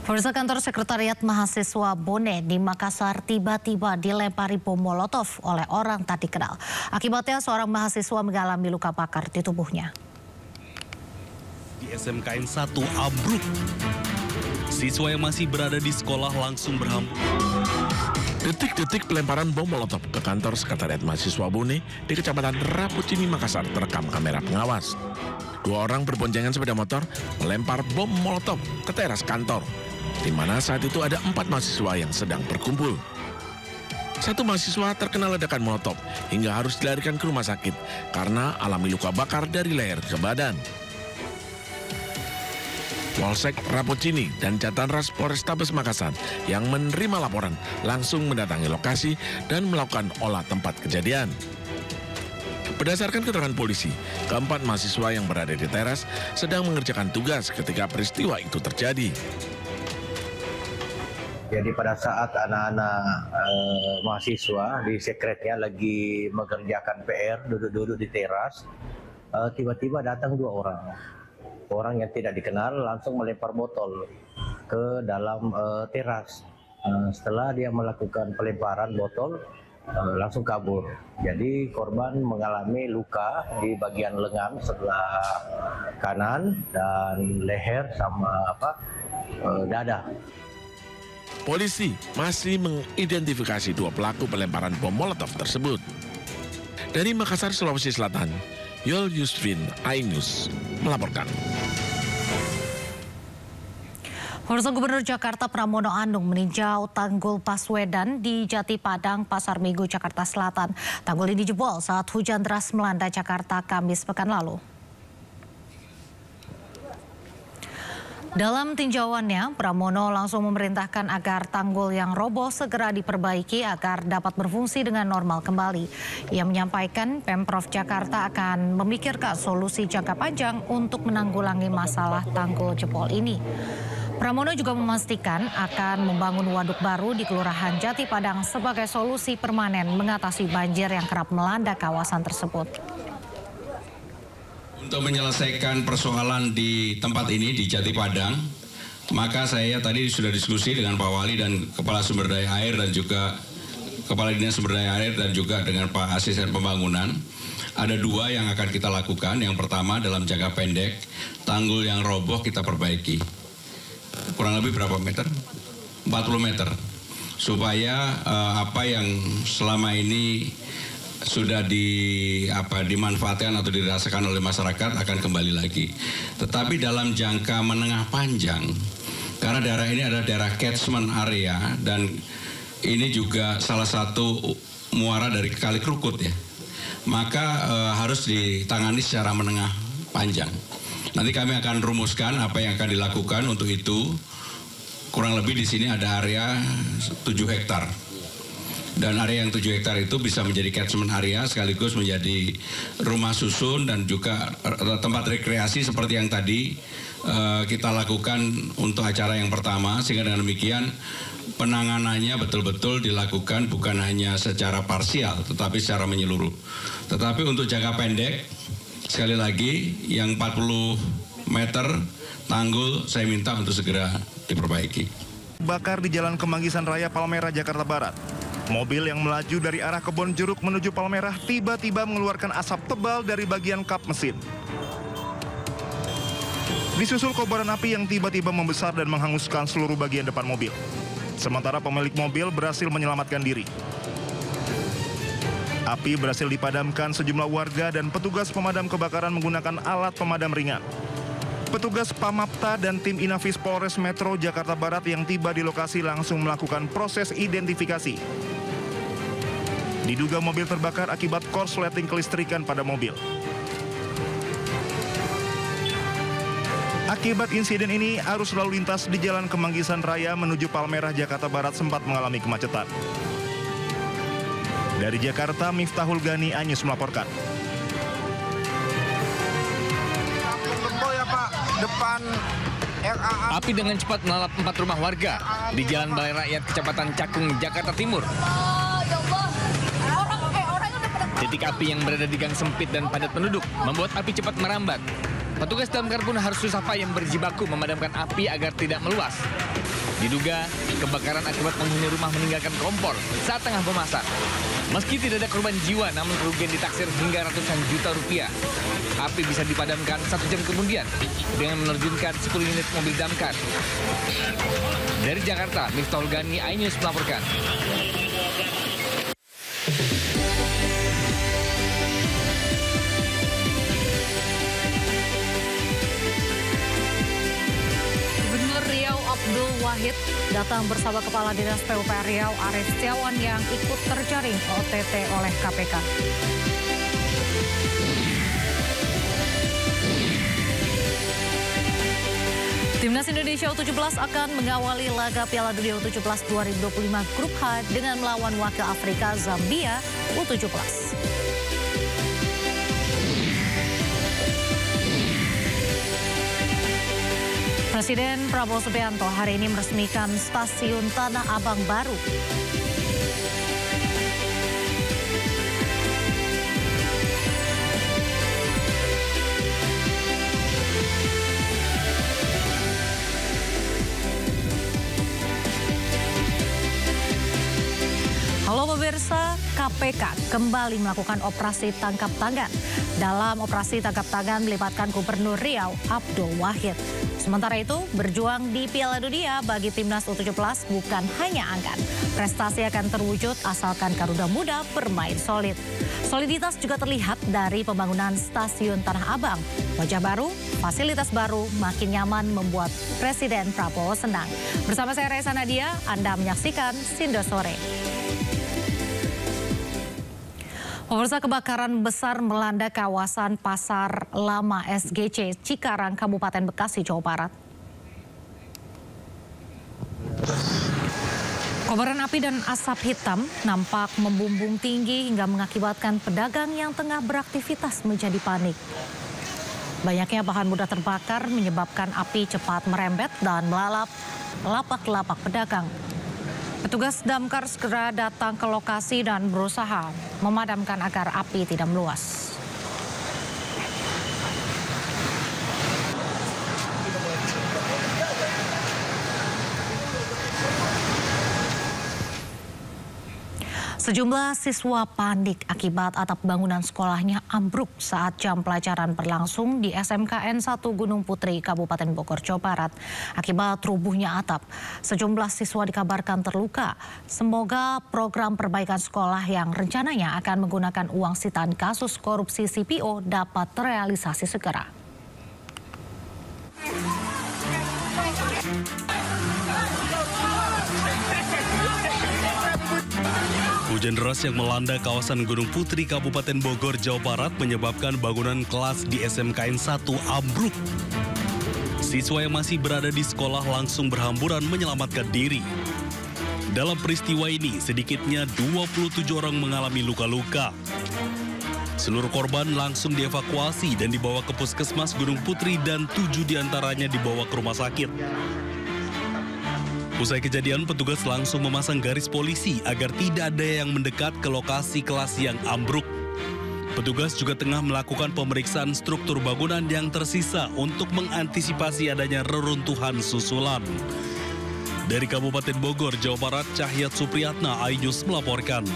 Pemirsa, kantor sekretariat mahasiswa Bone di Makassar tiba-tiba dilempari bom molotov oleh orang tak dikenal. Akibatnya seorang mahasiswa mengalami luka bakar di tubuhnya. Di SMKN 1 ambruk. Siswa yang masih berada di sekolah langsung berhamburan. Detik-detik pelemparan bom molotov ke kantor sekretariat mahasiswa Bone di Kecamatan Rapucini, Makassar terekam kamera pengawas. Dua orang berboncengan sepeda motor melempar bom molotov ke teras kantor, di mana saat itu ada 4 mahasiswa yang sedang berkumpul. Satu mahasiswa terkena ledakan molotov hingga harus dilarikan ke rumah sakit karena alami luka bakar dari leher ke badan. Polsek Rapucini dan Jatanras Polrestabes Makassar yang menerima laporan langsung mendatangi lokasi dan melakukan olah tempat kejadian. Berdasarkan keterangan polisi, keempat mahasiswa yang berada di teras sedang mengerjakan tugas ketika peristiwa itu terjadi. Jadi pada saat anak-anak mahasiswa di sekretnya lagi mengerjakan PR, duduk-duduk di teras, tiba-tiba datang 2 orang. Orang yang tidak dikenal langsung melempar botol ke dalam teras. Setelah dia melakukan pelemparan botol, langsung kabur. Jadi korban mengalami luka di bagian lengan sebelah kanan dan leher sama dada. Polisi masih mengidentifikasi 2 pelaku pelemparan bom molotov tersebut. Dari Makassar, Sulawesi Selatan, Yol Yusvin, iNews melaporkan. Pemirsa, Gubernur Jakarta Pramono Anung meninjau Tanggul Paswedan di Jati Padang, Pasar Minggu, Jakarta Selatan. Tanggul ini jebol saat hujan deras melanda Jakarta Kamis pekan lalu. Dalam tinjauannya, Pramono langsung memerintahkan agar tanggul yang roboh segera diperbaiki agar dapat berfungsi dengan normal kembali. Ia menyampaikan Pemprov Jakarta akan memikirkan solusi jangka panjang untuk menanggulangi masalah tanggul jebol ini. Pramono juga memastikan akan membangun waduk baru di Kelurahan Jati Padang sebagai solusi permanen mengatasi banjir yang kerap melanda kawasan tersebut. Untuk menyelesaikan persoalan di tempat ini, di Jati Padang, maka saya tadi sudah diskusi dengan Pak Wali dan Kepala Sumber Daya Air dan juga Kepala Dinas Sumber Daya Air dan juga dengan Pak Asisten Pembangunan. Ada 2 yang akan kita lakukan. Yang pertama dalam jangka pendek, tanggul yang roboh kita perbaiki. Kurang lebih berapa meter? 40 meter. Supaya apa yang selama ini sudah dimanfaatkan atau dirasakan oleh masyarakat akan kembali lagi. Tetapi dalam jangka menengah panjang, karena daerah ini adalah daerah catchment area dan ini juga salah satu muara dari Kali Krukut ya, maka harus ditangani secara menengah panjang. Nanti kami akan rumuskan apa yang akan dilakukan untuk itu. Kurang lebih di sini ada area 7 hektar. Dan area yang 7 hektar itu bisa menjadi catchment area sekaligus menjadi rumah susun dan juga tempat rekreasi seperti yang tadi kita lakukan untuk acara yang pertama, sehingga dengan demikian penanganannya betul-betul dilakukan bukan hanya secara parsial tetapi secara menyeluruh. Tetapi untuk jangka pendek, sekali lagi yang 40 meter tanggul saya minta untuk segera diperbaiki. Bakar di Jalan Kemanggisan Raya Palmerah, Jakarta Barat. Mobil yang melaju dari arah Kebon Jeruk menuju Palmerah tiba-tiba mengeluarkan asap tebal dari bagian kap mesin. Disusul kobaran api yang tiba-tiba membesar dan menghanguskan seluruh bagian depan mobil. Sementara pemilik mobil berhasil menyelamatkan diri. Api berhasil dipadamkan sejumlah warga dan petugas pemadam kebakaran menggunakan alat pemadam ringan. Petugas Pamapta dan tim Inafis Polres Metro Jakarta Barat yang tiba di lokasi langsung melakukan proses identifikasi. Diduga mobil terbakar akibat korsleting kelistrikan pada mobil. Akibat insiden ini, arus lalu lintas di Jalan Kemanggisan Raya menuju Palmerah, Jakarta Barat sempat mengalami kemacetan. Dari Jakarta, Miftahul Gani, iNews melaporkan. Api dengan cepat melalap 4 rumah warga di Jalan Balai Rakyat, Kecamatan Cakung, Jakarta Timur. Titik api yang berada di gang sempit dan padat penduduk membuat api cepat merambat. Petugas damkar pun harus susah payah berjibaku memadamkan api agar tidak meluas. Diduga kebakaran akibat penghuni rumah meninggalkan kompor saat tengah memasak. Meski tidak ada korban jiwa, namun kerugian ditaksir hingga ratusan juta rupiah. Api bisa dipadamkan 1 jam kemudian dengan menerjunkan 10 unit mobil damkar. Dari Jakarta, Miftahul Gani, iNews melaporkan. Abdul Wahid datang bersama Kepala Dinas PUPR Riau Arief Setiawan yang ikut terjaring OTT oleh KPK. Timnas Indonesia U17 akan mengawali laga Piala Dunia U17 2025 Grup H dengan melawan wakil Afrika Zambia U17. Presiden Prabowo Subianto hari ini meresmikan Stasiun Tanah Abang baru. Halo pemirsa, KPK kembali melakukan operasi tangkap tangan. Dalam operasi tangkap tangan melibatkan Gubernur Riau Abdul Wahid. Sementara itu, berjuang di Piala Dunia bagi Timnas U17 bukan hanya angkat. Prestasi akan terwujud asalkan Garuda Muda bermain solid. Soliditas juga terlihat dari pembangunan Stasiun Tanah Abang. Wajah baru, fasilitas baru makin nyaman membuat Presiden Prabowo senang. Bersama saya Reza Nadia, Anda menyaksikan Sindo Sore. Pemirsa, kebakaran besar melanda kawasan Pasar Lama SGC Cikarang, Kabupaten Bekasi, Jawa Barat. Kobaran api dan asap hitam nampak membumbung tinggi hingga mengakibatkan pedagang yang tengah beraktivitas menjadi panik. Banyaknya bahan mudah terbakar menyebabkan api cepat merembet dan melalap lapak-lapak pedagang. Petugas damkar segera datang ke lokasi dan berusaha memadamkan agar api tidak meluas. Sejumlah siswa panik akibat atap bangunan sekolahnya ambruk saat jam pelajaran berlangsung di SMKN 1 Gunung Putri, Kabupaten Bogor, Jawa Barat. Akibat rubuhnya atap, sejumlah siswa dikabarkan terluka. Semoga program perbaikan sekolah yang rencananya akan menggunakan uang sitaan kasus korupsi CPO dapat terrealisasi segera. Hujan deras yang melanda kawasan Gunung Putri, Kabupaten Bogor, Jawa Barat menyebabkan bangunan kelas di SMKN 1 ambruk. Siswa yang masih berada di sekolah langsung berhamburan menyelamatkan diri. Dalam peristiwa ini, sedikitnya 27 orang mengalami luka-luka. Seluruh korban langsung dievakuasi dan dibawa ke Puskesmas Gunung Putri dan 7 diantaranya dibawa ke rumah sakit. Usai kejadian, petugas langsung memasang garis polisi agar tidak ada yang mendekat ke lokasi kelas yang ambruk. Petugas juga tengah melakukan pemeriksaan struktur bangunan yang tersisa untuk mengantisipasi adanya reruntuhan susulan. Dari Kabupaten Bogor, Jawa Barat, Cahyat Supriyatna, iNews melaporkan.